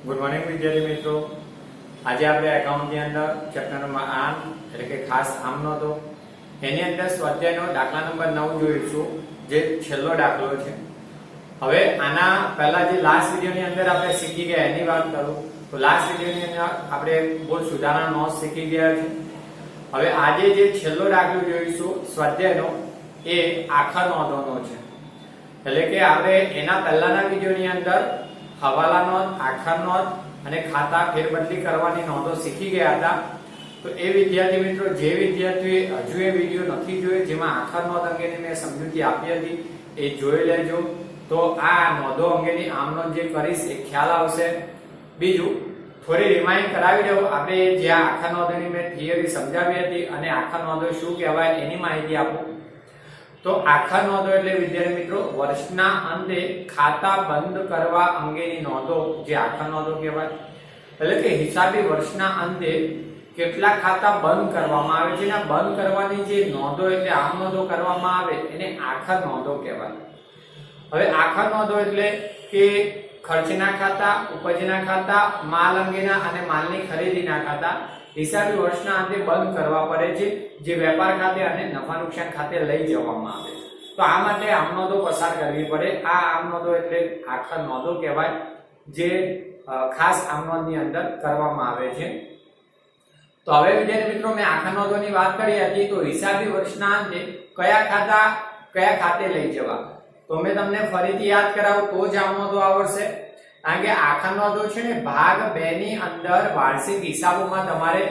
Good morning વિદ્યાર્થી મિત્રો। આજે આપણે એકાઉન્ટની અંદર ચેપ્ટર નંબર 8 એટલે કે ખાસ આમનો તો એની અંદર સ્વાધ્યાયનો દાખલા નંબર 9 જોઈશું, જે છેલ્લો દાખલો છે। હવે આના પહેલા જે લાસ્ટ વિડિયોની અંદર આપણે શીખી ગયા એની વાત કરું તો લાસ્ટ વિડિયોની અંદર આપણે બોલ સુધારણા નોંધ શીખી ગયા છે। હવે આજે જે છેલ્લો દાખલો જોઈશું સ્વાધ્યાયનો એ આખા નોંધોનો છે, એટલે કે આપણે એના પહેલાના વિડિયોની અંદર હવાલા નોંધ, આખા નોંધ અને ખાતા ફેરબદલી કરવાની નોંધો શીખી ગયા હતા। તો એ વિદ્યાર્થી મિત્રો જે વિદ્યાર્થીએ હજુ એ વિડિયો નથી જોયો, જેમાં આખા નોંધ અંગેની મેં સમજૂતી આપી હતી, એ જોઈ લેજો। તો આ નોંધો અંગેની આમ નોંધ જે કરીશ એ ખ્યાલ આવશે। બીજું થોડી રિમાઇન્ડ કરાવી દઉં, આપણે જ્યાં આખા નોંધોની મેં થિયરી સમજાવી હતી અને આખા નોંધો શું કહેવાય એની માહિતી આપું। તો આખા નોંધો એટલે વિદ્યાર્થી મિત્રો વર્ષના અંતે ખાતા બંધ કરવા અંગેની નોંધો જે આખા નોંધો કહેવાય। એટલે કે હિસાબી વર્ષના અંતે કેટલા ખાતા બંધ કરવામાં આવે છે ને બંધ કરવાની જે નોંધો એટલે આમ નોંધો કરવામાં આવે એને આખા નોંધો કહેવાય। હવે આખા નોંધો એટલે કે ખર્ચના ખાતા, ઉપજના ખાતા, માલ અંગેના અને માલની ખરીદીના ખાતા હિસાબી વર્ષના અંતે બંધ કરવા પડે છે, જે વેપાર ખાતે અને નફા નુકસાન ખાતે લઈ જવામાં આવે। તો આ માટે આમ નોંધો પસાર કરવી પડે। આ આમ નોંધો એટલે આખા નોંધો કહેવાય, જે ખાસ આમ નોંધની અંદર કરવામાં આવે છે। તો હવે વિદ્યાર્થી મિત્રો મેં આખા નોંધોની વાત કરી હતી, તો હિસાબી વર્ષના અંતે કયા ખાતે લઈ જવા, તો મેં તમને ફરીથી યાદ કરાવું તો જ આમ નોંધો આવડશે। કારણ કે આખા નોંધો છે ને ભાગ 2 ની અંદર વાર્ષિક હિસાબોમાં તમારે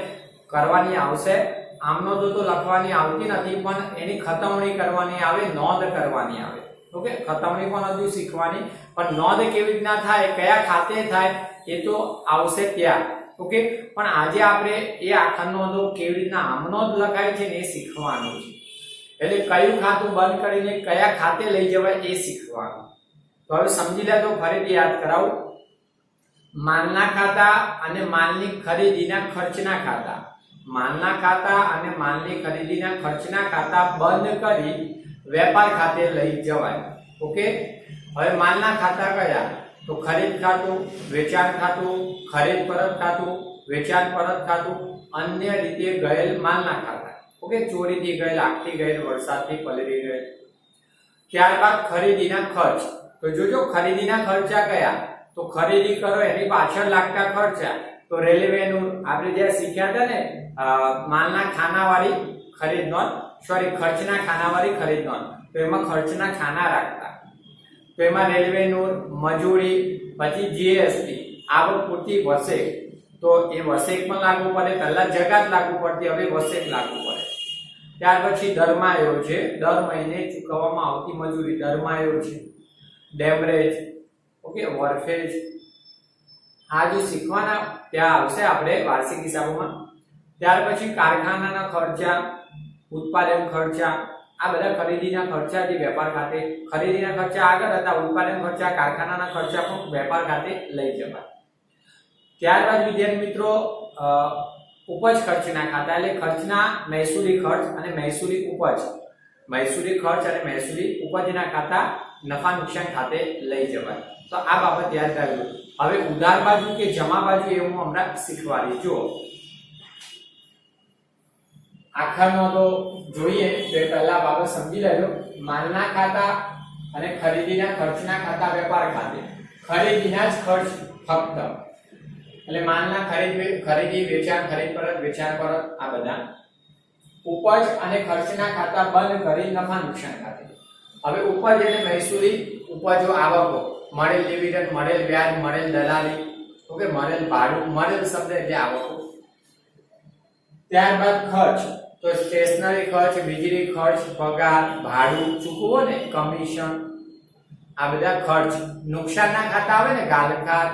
કરવાની આવશે। આમ નોંધો તો લખવાની આવતી નથી, પણ એની ખતમણી કરવાની આવે, નોંધ કરવાની આવે। ઓકે, ખતમણી પણ હજુ શીખવાની, પણ નોંધ કેવી રીતના થાય, કયા ખાતે થાય એ તો આવશે ત્યાં। ઓકે, પણ આજે આપણે એ આખા નોંધો કેવી રીતના આમ નોંધ લખાય છે ને એ શીખવાનું છે। એટલે કયું ખાતું બંધ કરીને કયા ખાતે લઈ જવાય એ શીખવાનું। તો હવે સમજી લે તો ફરીથી યાદ કરાવું। માલના ખાતા અને માલની ખરીદીના ખર્ચના ખાતા, માલના ખાતા અને માલની ખરીદીના ખર્ચના ખાતા બંધ કરી વેપાર ખાતે લઈ જવાય। ઓકે, હવે માલના ખાતા કયા, તો ખરીદ ખાતું, વેચાણ ખાતું, ખરીદ પરત ખાતું, વેચાણ પરત ખાતું, અન્ય રીતે ગયેલ માલના ખાતા। ઓકે, ચોરીથી ગયેલ, આગથી ગયેલ, વરસાદથી પલળી ગયેલ। ત્યારબાદ ખરીદીના ખર્ચ, તો જોજો ખરીદીના ખર્ચા કયા, તો ખરીદી કરો એની પાછળ લાગતા ખર્ચા, તો રેલવેનું આપણે જે શીખ્યા હતા ને માલના ખાનાવાળી ખરીદ નોંધ, સોરી ખર્ચના ખાનાવાળી ખરીદ નોંધ, તો એમાં ખર્ચના ખાના રાખતા, તો એમાં રેલવેનું, મજૂરી, પછી જીએસટી, આવક પૂરતી વસેક, તો એ વસેક પણ લાગુ પડે, પહેલા જકાત લાગુ પડતી, હવે વસેક લાગુ પડે। ત્યાર પછી દરમાયો છે, દર મહિને ચૂકવવામાં આવતી મજૂરી, દરમાયો છે, ડેમરેજ, ઓકે, વરફેજ, આ જો શીખવાના ત્યાં આવશે આપણે વાર્ષિક હિસાબોમાં। ત્યાર પછી કારખાનાના ખર્ચા, ઉત્પાદન ખર્ચા, આ બધા ખરીદીના ખર્ચા જે વેપાર ખાતે, ખરીદીના ખર્ચા આગળ હતા, ઉત્પાદન ખર્ચા, કારખાનાના ખર્ચા પણ વેપાર ખાતે લઈ જવાય। ત્યારબાદ વિદ્યાર્થી મિત્રો ઉપજ ખર્ચના ખાતા, એટલે ખર્ચના મહેસૂલી ખર્ચ અને મહેસૂલી ઉપજ, મહેસૂલી ખર્ચ અને મહેસૂલી ઉપજના ખાતા નફા નુકસાન ખાતે લઈ જવાય। તો આ બાબત યાદ રાખજો। હવે ઉધાર બાજુ કે જમા બાજુ એ હું હમણાં શીખવાડીશ। જુઓ, આખા નોંધો જોઈએ તો પહેલા બાબત સમજી લેજો। માલના ખાતા અને ખરીદીના ખર્ચના ખાતા વેપાર ખાતે, ખરીદીના જ ખર્ચ ફક્ત, એટલે માલના ખરીદી, વેચાણ, ખરીદ પરત, વેચાણ પરત, આ બધા। ઉપજ અને ખર્ચના ખાતા બંધ કરી નફા નુકસાન ખાતે। હવે ઉપજ એટલે મહેસૂલી ઉપજો, આવકો, મળેલ ડિવિડન્ડ, મળેલ વ્યાજ, મળેલ દલાલી, ઓકે, મળેલ ભાડું, મળેલ શબ્દ એટલે આવકો। ત્યારબાદ ખર્ચ, તો સ્ટેશનરી ખર્ચ, વીજળી ખર્ચ, પગાર, ભાડું ચૂકવો ને, કમિશન, આ બધા ખર્ચ। નુકસાનના ખાતા આવે ને, ગાલખાત,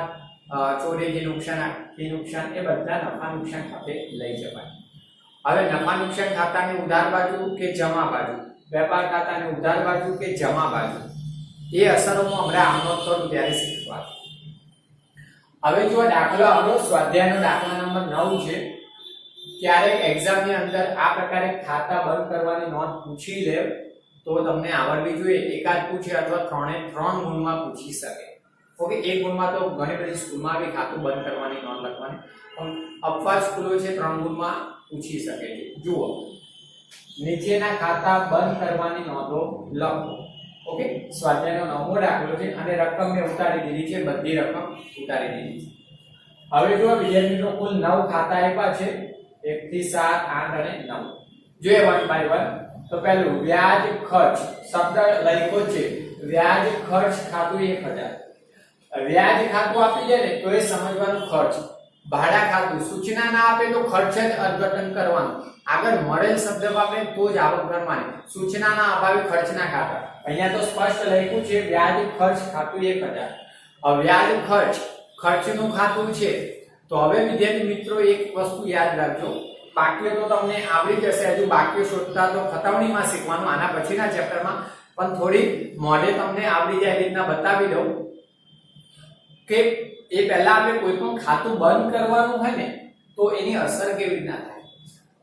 ચોરીથી નુકસાન, એ બધા નફા નુકસાન ખાતે લઈ જવાય। હવે નફા નુકસાન ખાતાની ઉધાર બાજુ કે જમા બાજુ, વેપાર ખાતાની ઉધાર બાજુ કે જમા બાજુ, એ અસરોમાં હમણાં આમ નોંધ કરું ત્યારે શીખવા। હવે જો દાખલો આપણો સ્વાધ્યાયનો દાખલા નંબર 9 છે, ક્યારેક એક્ઝામની અંદર આ પ્રકારે ખાતા બંધ કરવાની નોંધ પૂછી લે તો તમને આવડવી જોઈએ। એકાદ પૂછે અથવા 3 ગુણમાં પૂછી શકે। ઓકે, એક ગુણમાં તો ઘણી બધી સ્કૂલમાં બી ખાતું બંધ કરવાની નોંધ લખવાની, પણ અપવાદ સ્કૂલો છે 3 ગુણમાં પૂછી શકે છે. જુઓ, નીચેના ખાતા બંધ કરવાની નોંધો લખો. ઓકે, સ્વાધ્યાયનો 9મો દાખલો છે અને રકમ મેં ઉતારી દીધી છે, બધી રકમ ઉતારી દીધી છે. હવે જો વિદ્યાર્થી મિત્રો કુલ 9 ખાતા આપ્યા છે, 1 થી 7, 8 અને 9. જોઈએ 1 બાય 1. તો પહેલું વ્યાજ ખર્ચ શબ્દ લખ્યો છે, વ્યાજ ખર્ચ ખાતું 1000. વ્યાજ ખાતું આપી દે ને તો એ સમજવાનું ખર્ચ. ભાડા ખાતું સૂચના ના આપે તો ખર્ચ જ અર્થઘટન કરવાનું. આગળ મળેલ શબ્દ વાપરે તો જ આવક ગણવાની. સૂચના ના અભાવે ખર્ચ ના ખાતા. અહીંયા તો સ્પષ્ટ લખ્યું છે વ્યાજ ખર્ચ ખાતું 1000. હવે વ્યાજ ખર્ચ ખર્ચનું ખાતું છે. તો હવે વિદ્યાર્થી મિત્રો એક વસ્તુ યાદ રાખજો, બાકીઓ તો તમને આવડી જશે, હજુ બાકીઓ શોધતા તો ખતવણીમાં શીખવાનું, આના પછીના ચેપ્ટરમાં, પણ થોડી મોઢે તમને આવડી જાય એ રીતના બતાવી દઉં કે એ પહેલા આપણે કોઈ પણ ખાતું બંધ કરવાનું હોય ને તો એની અસર કેવી રીતના થાય.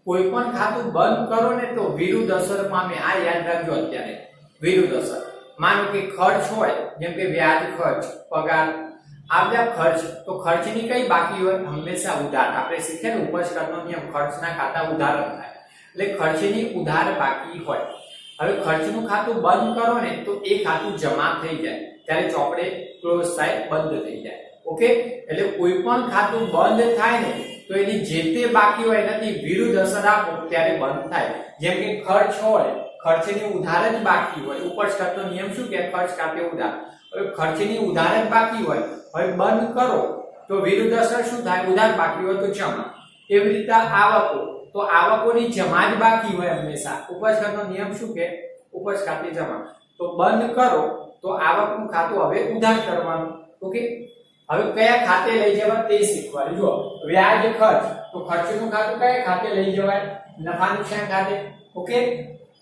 કોઈ પણ ખાતું બંધ કરો ને તો વિરુદ્ધ અસર પામે. આ યાદ રાખજો અત્યારે, વિરુદ્ધ અસર. માનો કે ખર્ચ હોય, જેમ કે વ્યાજ ખર્ચ, પગાર, આ બધા ખર્ચ, તો ખર્ચની કઈ બાકી હોય? હંમેશા ઉધાર. આપણે શીખ્યા ને ઉપજકરનો નિયમ, ખર્ચના ખાતા ઉધાર થાય, એટલે ખર્ચની ઉધાર બાકી હોય. હવે ખર્ચનું ખાતું બંધ કરો ને તો એ ખાતું જમા થઈ જાય, ત્યારે ચોપડે ક્લોઝ થાય, બંધ થઈ જાય. ઓકે, એટલે કોઈ પણ ખાતું બંધ થાય ને તો એની જે તે બાકી હોય એનાથી વિરુદ્ધ અસર આપો ત્યારે બંધ થાય. જેમ કે ખર્ચ હોય, ખર્ચની ઉધાર જ બાકી હોય, ઉપજકરનો નિયમ શું કે ખર્ચ ખાતે ઉધાર. હવે ખર્ચની ઉધાર જ બાકી હોય, હવે બંધ કરો તો વિરુદ્ધ અસર શું થાય? ઉધાર બાકી હોય તો જમા. એવી રીતે આવકો, તો આવકોની જમા જ બાકી હોય હંમેશા. ઉપજકરનો નિયમ શું કે ઉપજ ખાતે જમા. તો બંધ કરો તો આવકનું ખાતું હવે ઉધાર કરવાનું. ઓકે, હવે કયા ખાતે લઈ જવા તે શીખવાડ્યું. જો વ્યાજ ખર્ચ, તો ખર્ચનું ખાતું કયા ખાતે લઈ જવાય? નફા નુકસાન ખાતે. ઓકે,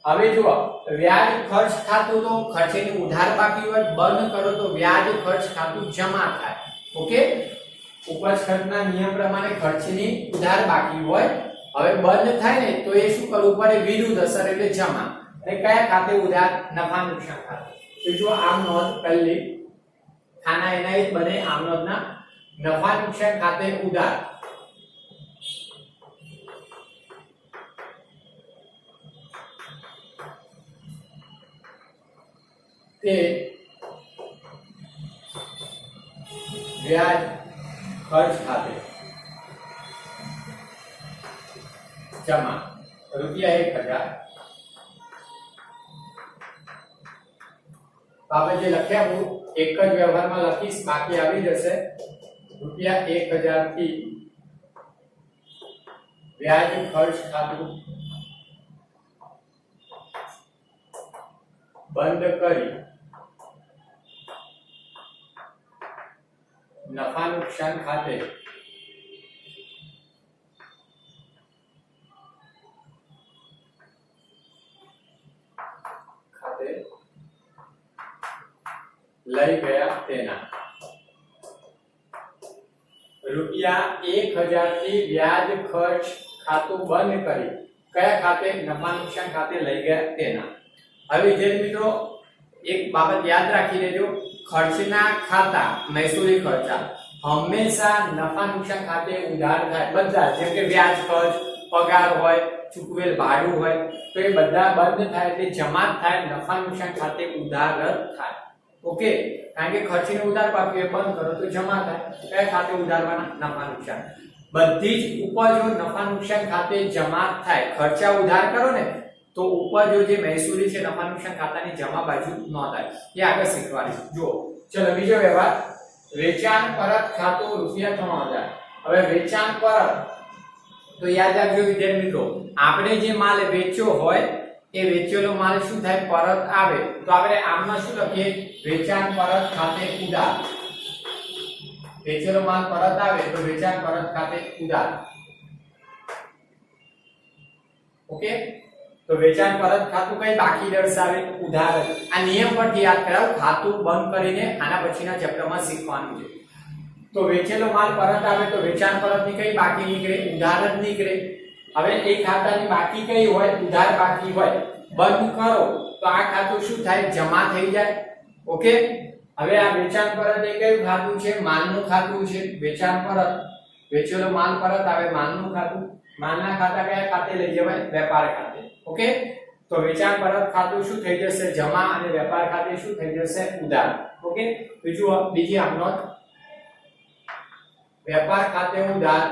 હવે જુઓ વ્યાજ ખર્ચ ખાતું તો ખર્ચની ઉધાર બાકી હોય, બંધ કરો તો વ્યાજ ખર્ચ ખાતું જમા થાય. ઓકે, ઉપજ ખર્ચના નિયમ પ્રમાણે ખર્ચની ઉધાર બાકી હોય, હવે બંધ થાય ને તો એ શું કરવું પડે? વિરુદ્ધ અસર એટલે જમા. અને કયા ખાતે ઉધાર? નફા નુકસાન ખાતે. તો જો આમ નોંધ પહેલી ખાના એના જ બને, આમ નોંધના નફા નુકસાન ખાતે ઉધાર. તે વ્યાજ ખર્ચ ખાતે જમા રૂપિયા 1000. આપણે જે લખ્યા હું એક જ વ્યવહારમાં લખીશ, બાકી આવી જશે. રૂપિયા 1000 થી વ્યાજ ખર્ચ ખાતું બંધ કરી નફા નુકસાન ખાતે લઈ ગયા તેના. રૂપિયા 1000 થી વ્યાજ ખર્ચ ખાતું બંધ કરી કયા ખાતે? નફા નુકસાન ખાતે લઈ ગયા તેના. હવે વિદ્યાર્થી મિત્રો એક બાબત યાદ રાખી લેજો, ખર્ચના ખાતા મહેસૂલી ખર્ચા હંમેશા નફા નુકસાન ખાતે ઉધાર થાય. બધા જેમ કે વ્યાજ ખર્ચ, પગાર હોય, ચૂકવેલ ભાડું હોય, તો એ બધા બંધ થાય એટલે જમા થાય, નફા નુકસાન ખાતે ઉધાર જ થાય. ઓકે, કારણ કે ખર્ચની ઉધાર બાકી હોય, બંધ કરો તો જમા થાય. કયા ખાતે ઉધારવાના? નફા નુકસાન. બધી જ ઉપજો નફા નુકસાન ખાતે જમા થાય. ખર્ચા ઉધાર કરો ને તો ઉપજો જે મહેસૂલી છે નફા નુકસાન ખાતાની જમા બાજુ ન થાય. એ આગળ શીખવાડીશું. જો ચલો બીજો વ્યવહાર, વેચાણ પરત ખાતું રૂપિયા 3000. હવે વેચાણ પરત તો યાદ રાખજો વિદ્યાર્થી મિત્રો, આપણે જે માલ વેચ્યો હોય એ વેચેલો માલ શું થાય? પરત આવે. તો આપણે આમાં શું લખીએ? વેચાણ પરત ખાતે ઉધાર. વેચેલો માલ પરત આવે તો વેચાણ પરત ખાતે ઉધાર. ઓકે, તો વેચાણ પરત ખાતું કઈ બાકી દર્શાવે? ઉધાર. આ નિયમ પરથી યાદ કરાવો, ખાતું બંધ કરીને આના પછીના ચેપ્ટરમાં શીખવાનું છે. તો વેચેલો માલ પરત આવે તો વેચાણ પરતની કઈ બાકી નીકળે? ઉધાર જ નીકળે. હવે એ ખાતાની બાકી કઈ હોય? ઉધાર બાકી હોય. બંધ કરો તો આ ખાતું શું થાય? જમા થઈ જાય. ઓકે, હવે આ વેચાણ પરત એ કયું ખાતું છે? માલનું ખાતું છે. વેચાણ પરત, વેચેલો માલ પરત આવે, માલનું ખાતું. માલના ખાતા કયા ખાતે લઈ જવાય? વેપાર ખાતે. ઓકે, તો વેચાણ પરત ખાતું શું થઈ જશે? જમા, અને વેપાર ખાતે શું થઈ જશે? ઉધાર. ઓકે, બીજી આમ નોંધ, વેપાર ખાતે ઉધાર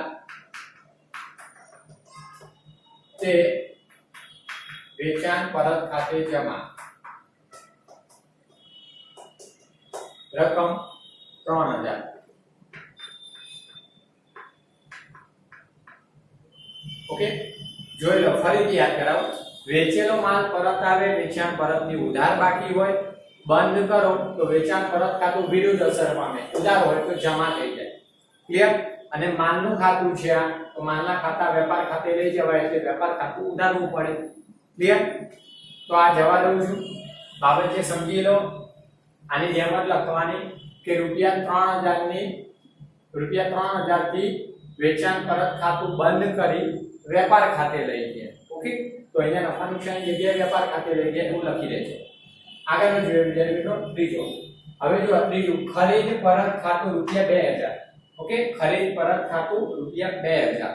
તે વેચાણ પરત ખાતે જમા. રકમ 3000. ઓકે, જોઈ લો, ફરીથી યાદ કરાવો. વેચેલો માલ પરત આવે, વેચાણ પરતની ઉધાર બાકી હોય, બંધ કરો તો વેચાણ પરત ખાતું વિરુદ્ધ અસર પામે, ઉધાર હોય તો જમા થઈ જાય. ક્લિયર? અને માલનું ખાતું છે આ, તો માલના ખાતા વેપાર ખાતે લઈ જવાય એટલે વેપાર ખાતું ઉધારવું પડે. ક્લિયર? તો આ જવા દઉં છું. બાબત જે સમજી લો. આની જેમ જ લખવાની કે ₹3000 થી વેચાણ પરત ખાતું બંધ કરી વેપાર ખાતે લઈ ગયા. ઓકે, તો અહીંયા નફા નુકસાનની જગ્યાએ વેપાર ખાતે લઈ ગયા એવું લખી દેજો. આગળનો જોઈએ વિદ્યાર્થી મિત્રો, ત્રીજો. હવે જો ત્રીજું, ખરીદ પરત ખાતું ₹2000. ઓકે, ખરીદ પરત ખાતું ₹2000.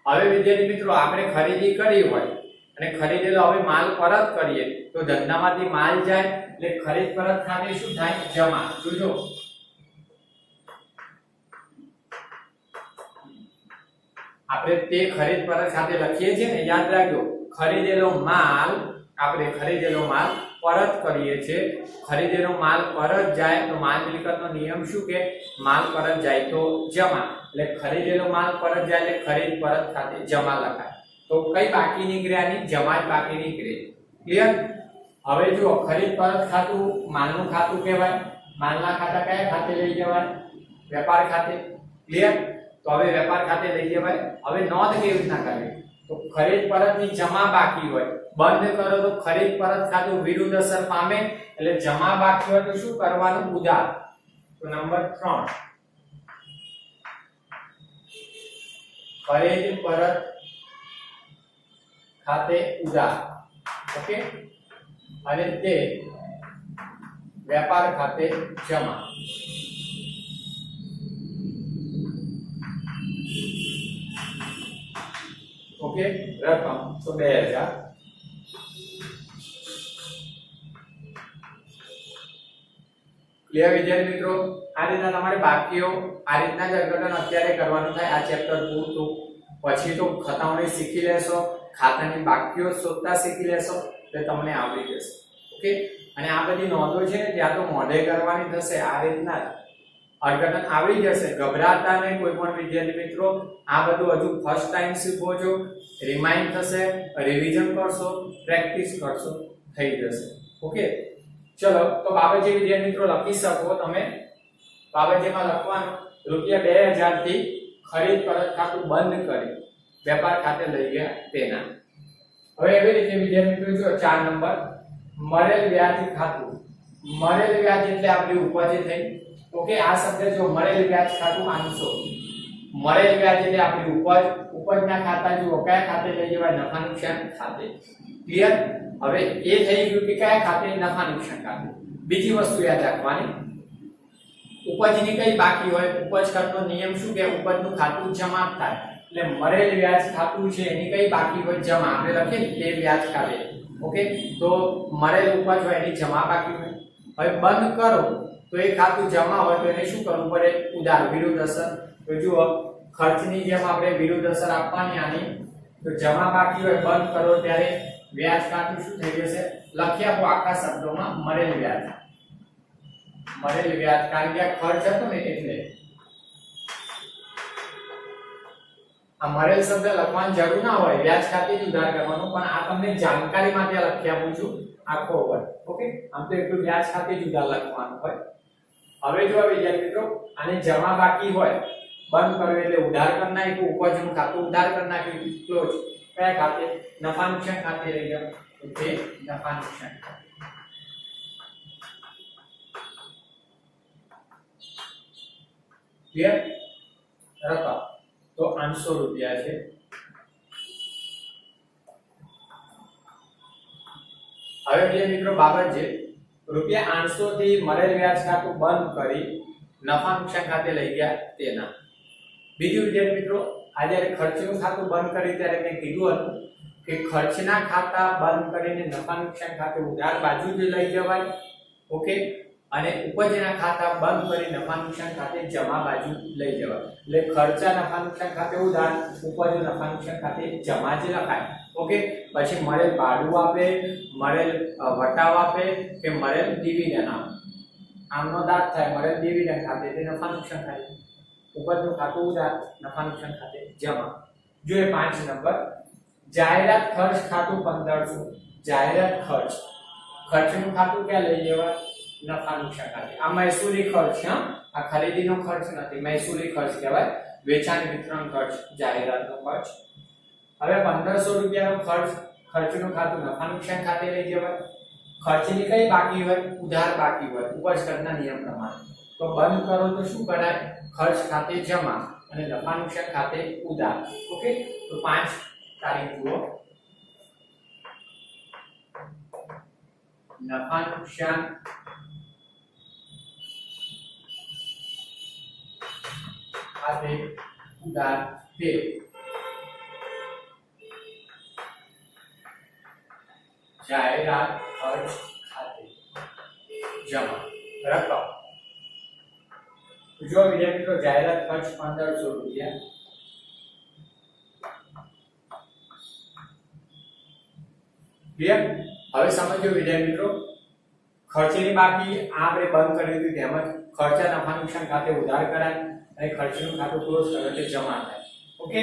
હવે વિદ્યાર્થી મિત્રો, આપણે ખરીદી કરી હોય અને ખરીદેલો હવે માલ પરત કરીએ તો ધંધામાંથી માલ જાય એટલે ખરીદ પરત ખાતે શું થાય? જમા. જોજો, આપણે તે ખરીદ પરત ખાતે લખીએ છીએ ને, યાદ રાખજો, ખરીદેલો માલ, આપણે ખરીદેલો માલ પરત કરીએ છીએ. ખરીદેલો માલ પરત જાય તો માલ મિલકતનો નિયમ શું કે માલ પરત જાય તો જમા. એટલે ખરીદેલો માલ પરત જાય એટલે ખરીદ પરત ખાતે જમા લખાય. તો કઈ બાકી નીકળે? આની જમા જ બાકી નીકળે. ક્લિયર? હવે જુઓ, ખરીદ પરત ખાતું માલનું ખાતું કહેવાય. માલના ખાતા કયા ખાતે લઈ જવાય? વેપાર ખાતે. ક્લિયર? તો હવે વેપાર ખાતે લઈ જવાય. હવે નોંધ કેવી રીતના કરવી? તો ખરીદ પરતની જમા બાકી હોય, બંધ કરો તો ખરીદ પરત ખાતું વિરુદ્ધ અસર પામે એટલે જમા બાકી હોય તો શું કરવાનું? ઉધાર. તો નંબર 3, ખરીદ પરત ખાતે ઉધાર. ઓકે, અને તે વેપાર ખાતે જમા. ઓકે, રકમ તો 2000. ક્લિયર વિદ્યાર્થી મિત્રો? આ રીતના તમારે બાકીઓ આ રીતના જ અર્થઘટન અત્યારે કરવાનું થાય. આ ચેપ્ટર પૂરું તો પછી તો ખાતાઓને શીખી લેશો, ખાતાની બાકીઓ શોધતા શીખી લેશો એટલે તમને આવડી જશે. ઓકે, અને આ બધી નોંધો છે ને ત્યાં તો મોઢે કરવાની થશે. આ રીતના અર્થઘટન આવડી જશે. ગભરાતા નહીં કોઈ પણ વિદ્યાર્થી મિત્રો. આ બધું હજુ ફર્સ્ટ ટાઈમ શીખો છો, રિમાઇન્ડ થશે, રિવિઝન કરશો, પ્રેક્ટિસ કરશો, થઈ જશે. ઓકે, ચલો તો બાબત જે વિદ્યાર્થી મિત્રો લખી શકો તમે. બાબત જેમાં લખવાનું ₹2000 થી ખરીદ પરત ખાતું બંધ કરી વેપાર ખાતે લઈ ગયા તેના. હવે એવી રીતે વિદ્યાર્થી મિત્રો જો 4 નંબર, મરેલ વ્યાજ ખાતું. મરેલ વ્યાજ એટલે આપણી ઉપજ થઈ. ઓકે, આ શબ્દ જો મરેલ વ્યાજ ખાતું 500. મરેલ વ્યાજ એટલે આપણી ઉપજ. ઉપજના ખાતા જો કયા ખાતે લઈ જવાય? નફા નુકસાન ખાતે. ક્લિયર? હવે એ થઈ ગયું કે કયા ખાતે? નફા નુકસાન ખાતે. બીજી વસ્તુ યાદ રાખવાની, ઉપજની કઈ બાકી હોય? ઉપજ ખર્ચનો નિયમ શું કે ઉપજનું ખાતું જમા થાય. એટલે મરેલ વ્યાજ ખાતું છે એની કઈ બાકી હોય? જમા. આપણે લખીએ તે વ્યાજ ખાતે. ઓકે, તો મરેલ ઉપજ હોય એની જમા બાકી હોય. હવે બંધ કરો તો એ ખાતું જમા હોય તો એને શું કરવું પડે? ઉધાર, વિરુદ્ધ અસર. તો જુઓ, ખર્ચની જેમ આપણે વિરુદ્ધ અસર આપવાની આની. તો જમા બાકી હોય, બંધ કરો ત્યારે વ્યાજ ખાતું શું થઈ જશે? લખી આપો આખા શબ્દોમાં મરેલ વ્યાજ. મરેલ વ્યાજ, કારણ કે આ ખર્ચ હતો ને એટલે આ મરેલ શબ્દ લખવાની જરૂર ના હોય, વ્યાજ ખાતે જ ઉધાર કરવાનું. પણ આ તમને જાણકારી માટે લખી આપું છું આખો હોય. ઓકે, આમ તો એટલું વ્યાજ ખાતે જ ઉધાર લખવાનું હોય. હવે જો વિદ્યાર્થી મિત્રો, આને જમા બાકી હોય, બંધ કર્યું એટલે ઉધાર કરી નાખ્યું. ઉપજનું ખાતું ઉધાર કરી નાખ્યું. ક્લોઝ. કયા ખાતે? નફા નુકસાન ખાતે લઈ જાવ તો તે નફા નુકસાન ખાતે. ક્લિયર? રકમ તો ₹500 છે. હવે બે મિત્રો બાબત છે રૂપિયા 800 થી મળેલ વ્યાજ ખાતું બંધ કરી નફા નુકસાન ખાતે લઈ ગયા તેના. બીજું વિદ્યાર્થી મિત્રો, આ જ્યારે ખર્ચનું ખાતું બંધ કરી ત્યારે મેં કીધું હતું કે ખર્ચના ખાતા બંધ કરીને નફા નુકસાન ખાતે ઉધાર બાજુ જ લઈ જવાય. ઓકે, અને ઉપજના ખાતા બંધ કરી નફા નુકસાન ખાતે જમા બાજુ લઈ જવાય. એટલે ખર્ચા નફા નુકસાન ખાતે ઉધાર, ઉપજ નફા નુકસાન ખાતે જમા જ લખાય. ઓકે, પછી મળેલ ભાડું આપે, મળેલ વટાવ આપે કે મળેલ ડિવિડન્ડ આપે, આમનો દાદ થાય મળેલ ડિવિડન્ડ ખાતે તે નફા નુકસાન ખાતે, ઉપજનું ખાતું ઉધાર, નફા નુકસાન ખાતે જમા. જોઈએ 5 નંબર, જાહેરાત ખર્ચ ખાતું 1500. જાહેરાત ખર્ચ, ખર્ચનું ખાતું ક્યાં લઈ લેવાય? નફા નુકસાન ખાતે. આ મહેસૂલી ખર્ચ છે, આ ખરીદીનો ખર્ચ નથી, મહેસૂલી ખર્ચ કહેવાય. વેચાણ વિતરણ ખર્ચ, જાહેરાતનો ખર્ચ. હવે 1500 રૂપિયાનો ખર્ચ, ખર્ચનું ખાતું નફા નુકસાન ખાતે લઈ જવાય. ખર્ચની કઈ બાકી હોય? ઉધાર બાકી હોય ઉપજ કરના નિયમ પ્રમાણે. તો બંધ કરો તો શું કરાય? ખર્ચ ખાતે જમા અને નફા નુકસાન ખાતે ઉધાર. ઓકે, તો 5 તારીખ જુઓ. નફા નુકસાન ખાતે ઉધાર તે જાહેરાત ખર્ચ ખાતે જમા રકમ. જો વિદ્યાર્થી મિત્રો, જાહેરાત ખર્ચ 1500 રૂપિયા, ક્લિયર? હવે સમજો વિદ્યાર્થી મિત્રો, ખર્ચની બાકી આપણે બંધ કરી દીધું તેમજ ખર્ચા નફા નુકસાન ખાતે ઉધાર કરાય અને ખર્ચનું ખાતું ક્લોઝ કરે તે જમા થાય. ઓકે,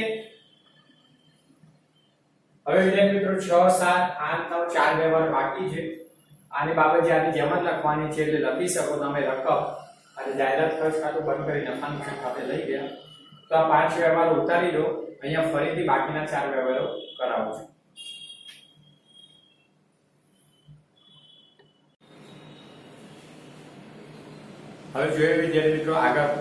હવે વિદ્યાર્થી મિત્રો 6, 7, 8, 9 ચાર વ્યવહાર બાકી છે. આની બાબત જે આની જેમ જ લખવાની છે, એટલે લખી શકો તમે રકમ અને જાહેરાત ખર્ચ ખાતું બંધ કરી નફા નુકસાન ખાતે લઈ ગયા. તો આ 5 વ્યવહાર ઉતારી દો. અહીંયા ફરીથી બાકીના 4 વ્યવહારો કરાવું છું. હવે જોઈએ વિદ્યાર્થી મિત્રો, આગળ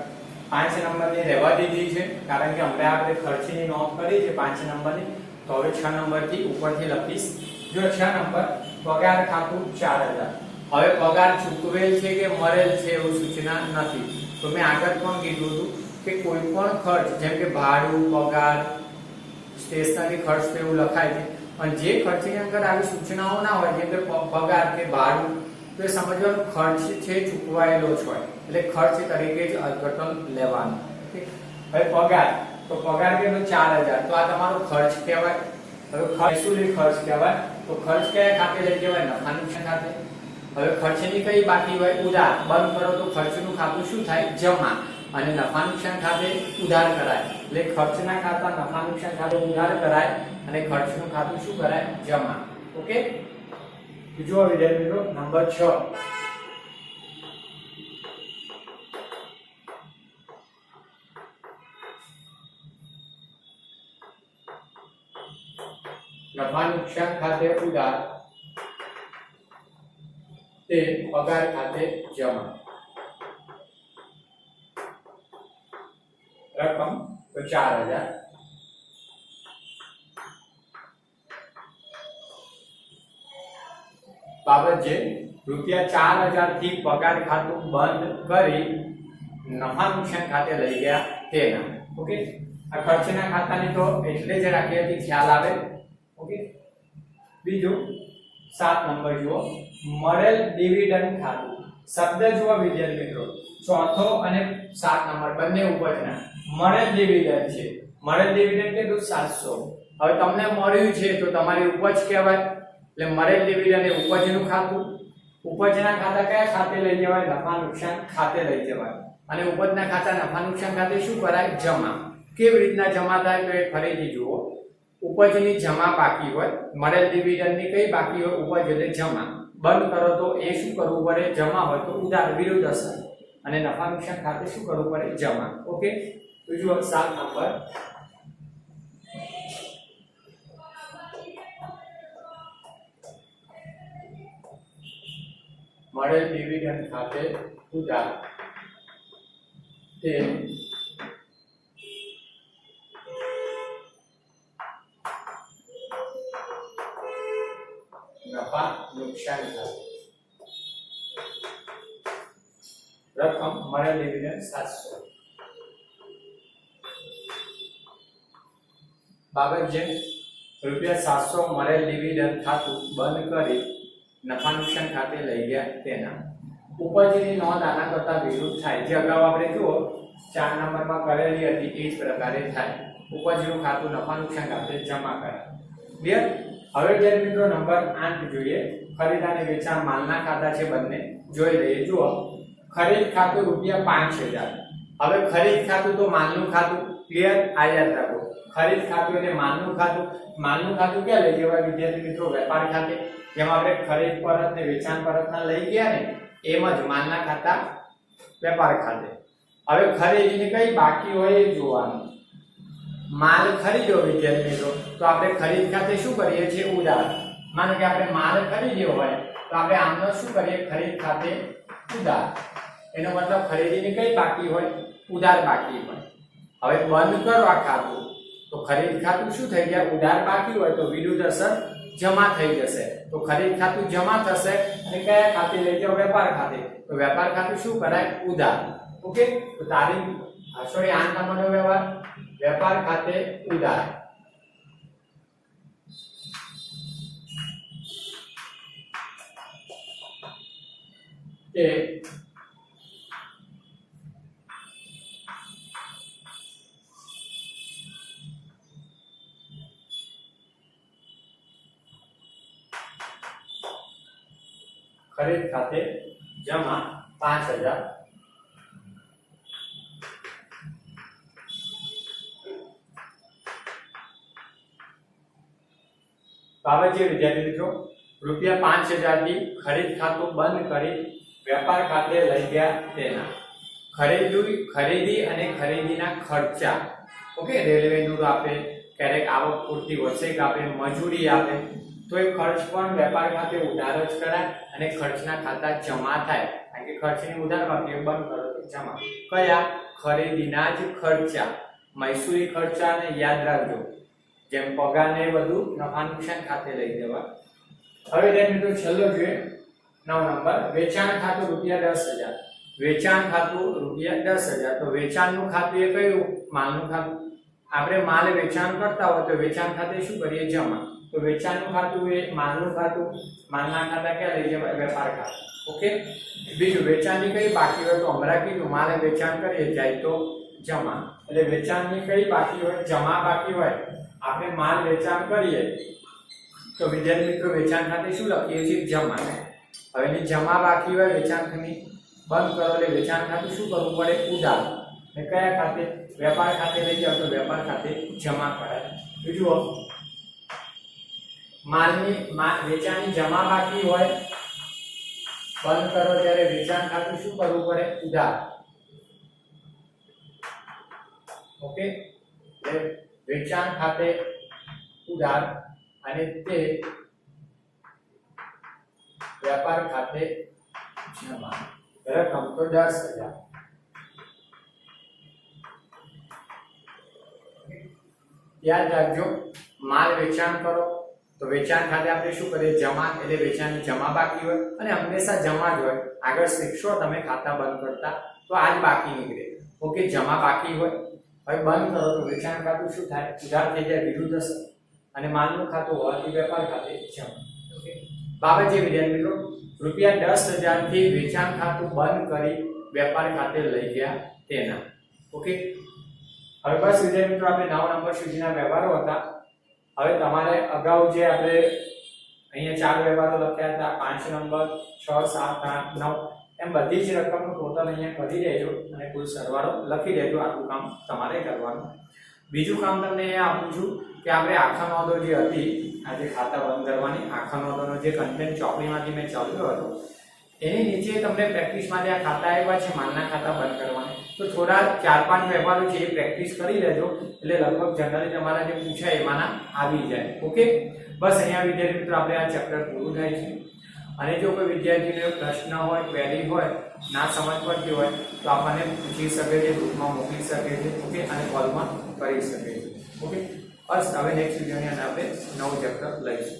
5 નંબરની રહેવા દીધી છે કારણ કે હમણાં આપણે ખર્ચની નોંધ કરી છે 5 નંબરની. તો હવે 6 નંબરથી ઉપરથી લખીશ. જો 6 નંબર, પગાર ખાતું 4000. હવે પગાર ચૂકવેલ છે કે મળેલ છે એવું સૂચના નથી. તો મેં આગળ પણ કીધું હતું કે કોઈ પણ ખર્ચ જેમ કે ભાડું, પગાર, સ્ટેશનરી ખર્ચ તો એવું લખાય છે, પણ જે ખર્ચની અંદર આવી સૂચનાઓ ના હોય જેમ કે પગાર કે ભાડું, તો એ સમજવાનું ખર્ચ છે ચૂકવાયેલો જ હોય, એટલે ખર્ચ તરીકે જ અર્થઘટન લેવાનું. હવે પગાર, તો પગાર કેટલો? 4000. તો આ તમારો ખર્ચ કહેવાય. હવે મહેસૂલી ખર્ચ કહેવાય. તો ખર્ચ કયા ખાતે લઈ જવાય? નફા નુકસાન ખાતે. હવે ખર્ચની કઈ બાકી હોય? ઉધાર. બંધ કરો તો ખર્ચનું ખાતું શું થાય? જમા અને નફા નુકસાન ખાતે ઉધાર કરાય. એટલે ખર્ચના ખાતા નફા નુકસાન ખાતે ઉધાર કરાય અને ખર્ચનું ખાતું શું કરાય? જમા. ઓકે, જો વિદ્યાર્થી મિત્રો, નંબર 6, નફા નુકસાન ખાતે ઉધાર તે પગાર ખાતે જમા. રકમ તો 4000. બાબત જે રૂપિયા 4000 થી પગાર ખાતું બંધ કરી નફા નુકસાન ખાતે લઈ ગયા તેના. ઓકે, આ ખર્ચના ખાતાની તો એટલે જ રાખીએ કે ખ્યાલ આવે. ઓકે, બીજું 7 નંબર જુઓ, મળેલ ડિવિડન્ડ ખાતું. શબ્દ જુઓ વિદ્યાર્થી મિત્રો, ચોથો અને 7 નંબર બંને ઉપજના. મળેલ ડિવિડન્ડ છે, મળેલ ડિવિડન્ડ કેટલું? 700. હવે તમને મળ્યું છે તો તમારી ઉપજ કહેવાય. એટલે મળેલ ડિવિડન્ડ એ ઉપજનું ખાતું. ઉપજના ખાતા કયા ખાતે લઈ જવાય? નફા નુકસાન ખાતે લઈ જવાય. અને ઉપજના ખાતા નફા નુકસાન ખાતે શું કરાય? જમા. કેવી રીતના જમા થાય તો એ ફરીથી જુઓ. ઉપજની જમા બાકી હોય, મળેલ ડિવિડન્ડની કઈ બાકી હોય? ઉપજ એટલે જમા. બંધ કરો તો એ શું કરવું પડે? જમા હોય તો ઉધાર વિરુદ્ધ અસર. અને નફા નુકસાન ખાતે શું કરવું પડે? જમા. ઓકે, તો જુઓ 7 નંબર, મળેલ ડિવિડન્ડ ખાતે ઉધાર તે નફા નુકસાન ખાતે રકમ મળેલ ડિવિડન્ડ 700. બાબત જે ₹700 મળેલ ડિવિડન્ડ ખાતું બંધ કરી નફા નુકસાન ખાતે લઈ ગયા તેના ઉપજની નોંધ આના કરતા વિરુદ્ધ થાય. જે અગાઉ આપણે જુઓ 4 નંબરમાં કરેલી હતી એ જ પ્રકારે થાય. ઉપજનું ખાતું નફા નુકસાન ખાતે જમા કરાય. ક્લિયર? હવે વિદ્યાર્થી મિત્રો નંબર 8 જોઈએ. ખરીદ અને વેચાણ માલના ખાતા છે, બંને જોઈ લઈએ. જુઓ, ખરીદ ખાતું ₹5000. હવે ખરીદ ખાતું તો માલનું ખાતું. ક્લિયર? આ યાદ રાખો. ખરીદ ખાતું એટલે માલનું ખાતું. માલનું ખાતું ક્યાં લઈ જવાય વિદ્યાર્થી મિત્રો? વેપાર ખાતે. જેમાં આપણે ખરીદ પરત ને વેચાણ પરતના લઈ ગયા ને એમ જ માલના ખાતા વેપાર ખાતે. હવે ખરીદીની કઈ બાકી હોય એ જોવાનું. માલ ખરીદ્યો વિદ્યાર્થી મિત્રો, તો આપણે ખરીદ ખાતે શું કરીએ છીએ? ઉધાર. માનો કે આપણે માલ ખરીદ્યો હોય તો આપણે આમનો શું કરીએ? ખરીદ ખાતે ઉધાર. એનો મતલબ ખરીદીની કઈ બાકી હોય? ઉધાર બાકી હોય. હવે બંધ કરો આ ખાતું તો ખરીદ ખાતું શું થઈ ગયા? ઉધાર બાકી હોય તો વિરુદ્ધ અસર જમા થઈ જશે. તો ખરીદ ખાતું જમા થશે અને કયા ખાતે લઈ જાવ? વેપાર ખાતે. તો વેપાર ખાતું શું કરાય? ઉધાર. ઓકે, તો તારીખ 8 નંબરનો વ્યવહાર વેપાર ખાતે ઉધાર. કે ખરીદ ખાતે જમા 5000. બાબત જે વિદ્યાર્થી મિત્રો ₹5000 થી ખરીદ ખાતું બંધ કરી વેપાર ખાતે લઈ ગયા તેના ખરીદી અને ખરીદીના ખર્ચા. ઓકે, રેલવેનું આપે, ક્યારેક આવક પૂરતી વસેક આપે, મજૂરી આપે, તો એ ખર્ચ પણ વેપાર ખાતે ઉધાર જ કરાય અને ખર્ચના ખાતા જમા થાય. કારણ કે ખર્ચની ઉધાર બાકી બંધ કરો તો જમા. કયા? ખરીદીના જ ખર્ચા. મૈસૂરી ખર્ચાને યાદ રાખજો, જેમ પગાર ને બધું નફા નુકસાન ખાતે લઈ દેવા. હવે તેમ મિત્રો છેલ્લો જોઈએ 9 નંબર વેચાણ ખાતું ₹10,000. વેચાણ ખાતું ₹10,000. તો વેચાણનું ખાતું એ કયું? માલનું ખાતું. આપણે માલ વેચાણ કરતા હોય તો વેચાણ ખાતે શું કરીએ? જમા. તો વેચાણનું ખાતું એ માલનું ખાતું. માલના ખાતા ક્યાં લઈ જવાય? વેપાર ખાતું. ઓકે, બીજું વેચાણની કઈ બાકી હોય? તો હમણાં કીધું માલ વેચાણ કરીએ જાય તો જમા. એટલે વેચાણની કઈ બાકી હોય? જમા બાકી હોય. આપણે માલ વેચાણ કરીએ તો વિદ્યાર્થી મિત્રો વેચાણ ખાતે શું લખીએ છીએ? જમા. હવે એની જમા બાકી હોય વેચાણની બંધ કરો એટલે વેચાણ ખાતું શું કરવું પડે? ઉધાર. ને કયા ખાતે? વેપાર ખાતે લઈ જાવ તો વેપાર ખાતે જમા કરાય. બીજું વેચાણની જમા બાકી હોય બંધ કરો ત્યારે વેચાણ ખાતું શું કરવું પડે? ઉધાર. ઓકે, વેચાણ ખાતે ઉધાર અને તે વેપાર ખાતે જમા. રકમ તો 10,000. યાદ રાખજો, માલ વેચાણ કરો તો વેચાણ ખાતે આપણે શું કરીએ? જમા. એટલે વેચાણની જમા બાકી હોય અને હંમેશા જમા જ હોય. આગળ શીખશો તમે ખાતા બંધ કરતા તો આજ બાકી નીકળે. ઓકે, જમા બાકી હોય. હવે બંધ કરો તો વેચાણ ખાતું શું થાય? ઉધાર થઈ જાય, વિરુદ્ધ અસર. અને માલનું ખાતું હોવાથી વેપાર ખાતે જમા. ઓકે, બાબત જે વિદ્યાર્થી મિત્રો ₹10,000 થી વેચાણ ખાતું બંધ કરી વેપાર ખાતે લઈ ગયા તેના. ઓકે, હવે બસ વિદ્યાર્થી મિત્રો આપણે 9 નંબર સુધીના વ્યવહારો હતા. હવે તમારે અગાઉ જે આપણે અહીંયા 4 વ્યવહારો લખ્યા હતા, 5 નંબર, 6, 7, 8, 9, એમ બધી જ રકમનું ટોટલ અહીંયા કરી દેજો અને કુલ સરવાળો લખી દેજો. આટલું કામ તમારે કરવાનું. બીજું કામ તમને અહીંયા આપું છું કે આપણે આખા નોંધો જે હતી, આજે ખાતા બંધ કરવાની આખા નોંધોનો જે કન્ટેન્ટ ચોપડીમાંથી મેં ચાલ્યો હતો એની નીચે તમને પ્રેક્ટિસ માટે આ ખાતા આવ્યા છે, માલના ખાતા બંધ કરવાના. તો થોડા 4-5 વ્યવહારો છે એ પ્રેક્ટિસ કરી લેજો એટલે લગભગ જનરલી તમારા જે પૂછાય એમાંના આવી જાય. ઓકે, બસ અહીંયા વિદ્યાર્થી મિત્રો આપણે આ ચેપ્ટર પૂરું થાય છે. અને જો કોઈ વિદ્યાર્થીનો પ્રશ્ન હોય, ક્વેરી હોય, ના સમજ પડતી હોય તો આપણને પૂછી શકે છે, ગ્રુપમાં મોકલી શકે છે. ઓકે, અને કોલમાં કરી શકે છે. ઓકે, બસ હવે નેક્સ્ટ વિડીયોની અંદર આપણે નવું ચેપ્ટર લઈશું.